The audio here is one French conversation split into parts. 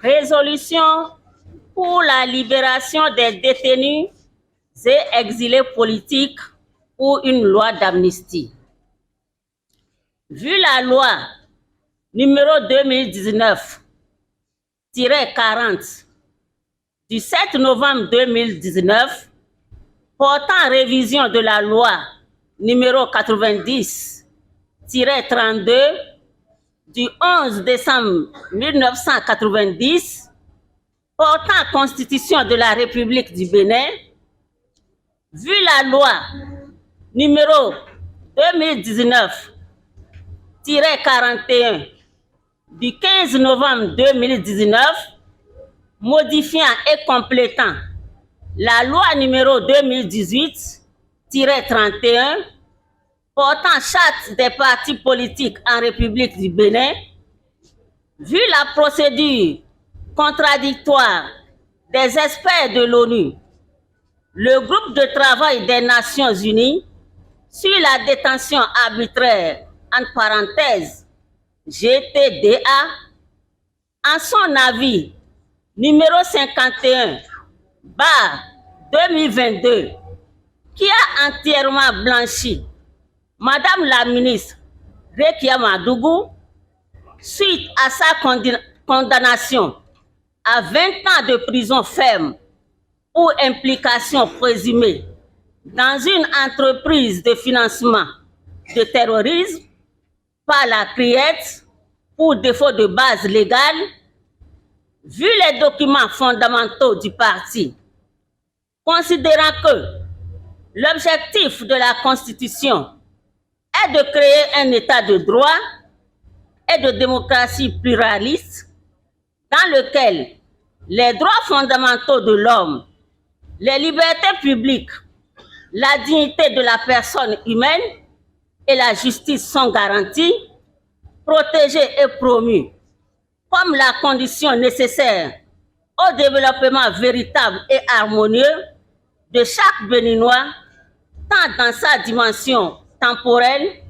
Résolution pour la libération des détenus et exilés politiques ou une loi d'amnistie. Vu la loi numéro 2019-40 du 7 novembre 2019 portant révision de la loi numéro 90-32 du 11 décembre 1990 portant constitution de la République du Bénin, vu la loi numéro 2019-41 du 15 novembre 2019 modifiant et complétant la loi numéro 2018-31 portant charte des partis politiques en République du Bénin, vu la procédure contradictoire des experts de l'ONU, le groupe de travail des Nations Unies sur la détention arbitraire, entre parenthèses, GTDA, en son avis numéro 51/2022, qui a entièrement blanchi Madame la ministre Rekia Madougou suite à sa condamnation à 20 ans de prison ferme ou implication présumée dans une entreprise de financement de terrorisme par la CRIET pour défaut de base légale, vu les documents fondamentaux du parti, considérant que l'objectif de la Constitution est de créer un état de droit et de démocratie pluraliste dans lequel les droits fondamentaux de l'homme, les libertés publiques, la dignité de la personne humaine et la justice sont garantis, protégés et promus comme la condition nécessaire au développement véritable et harmonieux de chaque Béninois, tant dans sa dimension temporelle,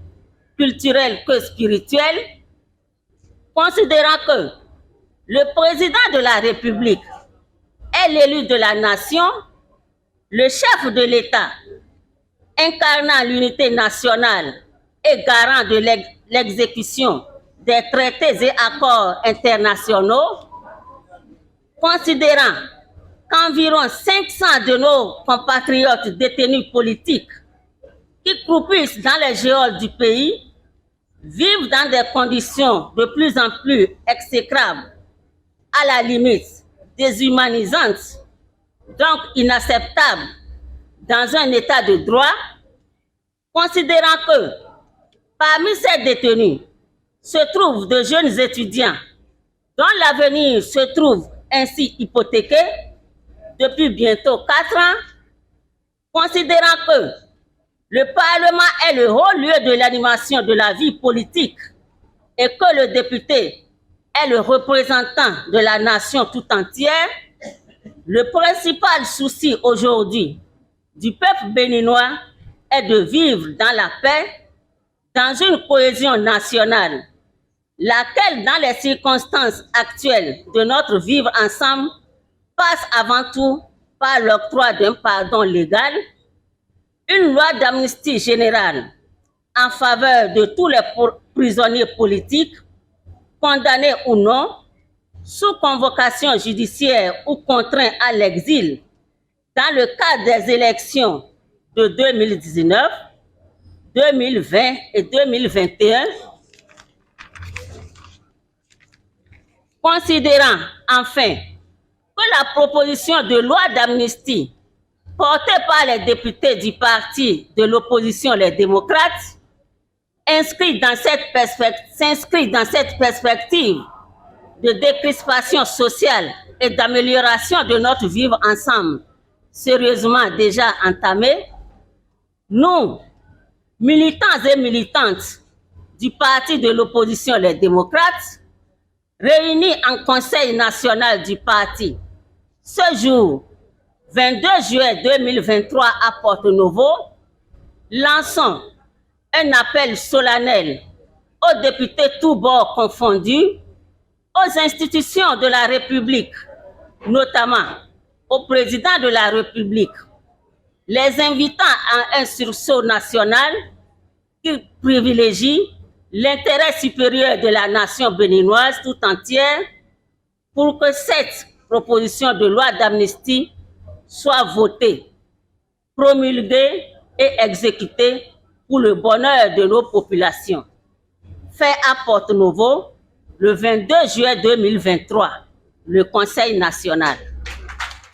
culturelle que spirituelle, considérant que le président de la République est l'élu de la nation, le chef de l'État, incarnant l'unité nationale et garant de l'exécution des traités et accords internationaux, considérant qu'environ 500 de nos compatriotes détenus politiques qui croupissent dans les geôles du pays vivent dans des conditions de plus en plus exécrables, à la limite déshumanisantes, donc inacceptables dans un état de droit, considérant que parmi ces détenus se trouvent de jeunes étudiants dont l'avenir se trouve ainsi hypothéqué depuis bientôt 4 ans, considérant que le Parlement est le haut lieu de l'animation de la vie politique et que le député est le représentant de la nation tout entière, le principal souci aujourd'hui du peuple béninois est de vivre dans la paix, dans une cohésion nationale, laquelle, dans les circonstances actuelles de notre vivre ensemble, passe avant tout par l'octroi d'un pardon légal, une loi d'amnistie générale en faveur de tous les prisonniers politiques, condamnés ou non, sous convocation judiciaire ou contraints à l'exil, dans le cadre des élections de 2019, 2020 et 2021, considérant enfin que la proposition de loi d'amnistie portée par les députés du parti de l'opposition, les démocrates, s'inscrit dans cette perspective de décrispation sociale et d'amélioration de notre vivre ensemble, sérieusement déjà entamée, nous, militants et militantes du parti de l'opposition, les démocrates, réunis en Conseil national du parti ce jour, 22 juillet 2023 à Porto-Novo, lançons un appel solennel aux députés tous bords confondus aux institutions de la République, notamment au président de la République, les invitant à un sursaut national qui privilégie l'intérêt supérieur de la nation béninoise tout entière pour que cette proposition de loi d'amnistie soit votée, promulguée et exécutée pour le bonheur de nos populations. Fait à Porto Novo, le 22 juillet 2023, le Conseil national.